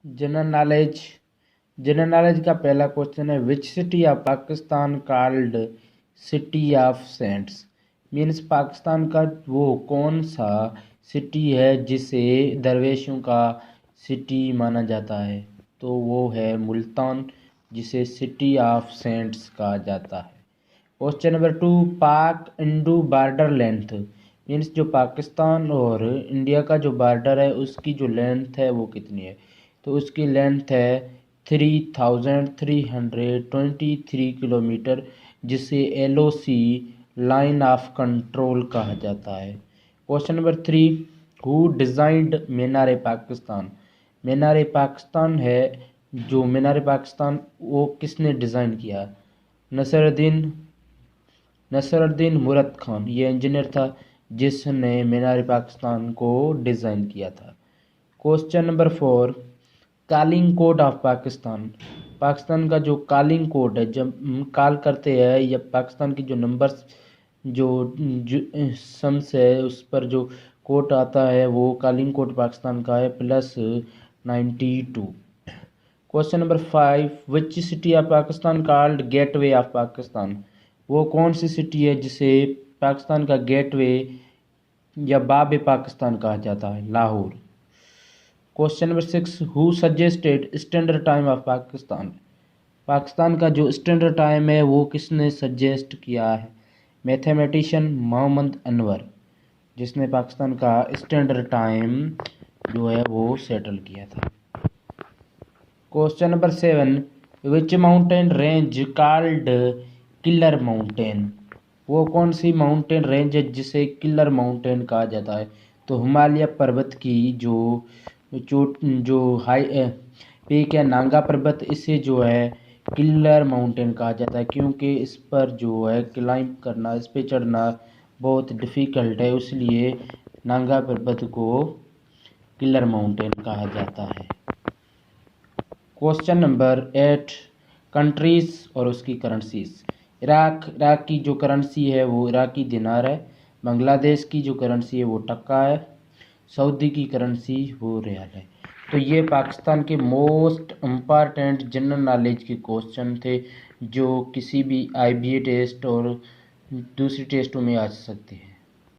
General knowledge. General knowledge का पहला question है, which city of Pakistan called city of cents. Means Pakistan का वो कौन सा सिटी है जिसे दरवेशों का सिटी माना जाता है, तो वो है मुल्तान, जिसे सिटी ऑफ सेंट्स कहा जाता है। क्वेश्चन नंबर 2, पाक इंडो बॉर्डर लेंथ। मीन्स जो पाकिस्तान और इंडिया का जो बॉर्डर है उसकी जो लेंथ है वो कितनी है, तो उसकी लेंथ है 3323 किलोमीटर, जिसे LOC लाइन ऑफ कंट्रोल कहा जाता है। क्वेश्चन नंबर 3, हु डिज़ाइंड मीनार पाकिस्तान। मीनार पाकिस्तान है, जो मीनार पाकिस्तान वो किसने डिज़ाइन किया। नसरुद्दीन मुराद खान ये इंजीनियर था जिसने मीनार पाकिस्तान को डिज़ाइन किया था। Question number 4, calling code of Pakistan. Pakistan का जो कॉलिंग कोड है, जब हम कॉल करते हैं या पाकिस्तान की जो नंबर्स जो सम्स है उस पर जो कोड आता है वो कॉलिंग कोड पाकिस्तान का है +92। Question number 5, which city of Pakistan called gateway of Pakistan. वो कौन सी सिटी है जिसे पाकिस्तान का गेटवे या बाब पाकिस्तान कहा जाता है। Lahore. Question number 6, who suggested standard time of Pakistan. Pakistan का जो स्टैंडर्ड टाइम है वो किसने सजेस्ट किया है। मैथमेटिशियन मोहम्मद अनवर, जिसने पाकिस्तान का स्टैंडर्ड टाइम जो है वो सेटल किया था। Question number 7, which mountain range called killer mountain. वो कौन सी माउंटेन रेंज है जिसे किलर माउंटेन कहा जाता है, तो हिमालय पर्वत की जो हाई पीक है नांगा पर्वत, इसे जो है किलर माउंटेन कहा जाता है, क्योंकि इस पर जो है क्लाइंब करना, इस पे चढ़ना बहुत डिफ़िकल्ट है, इसलिए नांगा पर्वत को किलर माउंटेन कहा जाता है। क्वेश्चन नंबर 8, कंट्रीज़ और उसकी करेंसीज। इराक की जो करेंसी है वो इराकी दिनार है। बांग्लादेश की जो करेंसी है वो टक्का है। सऊदी की करेंसी वो रियाल है। तो ये पाकिस्तान के मोस्ट इम्पॉर्टेंट जनरल नॉलेज के क्वेश्चन थे जो किसी भी IBA टेस्ट और दूसरी टेस्टों में आ सकते हैं।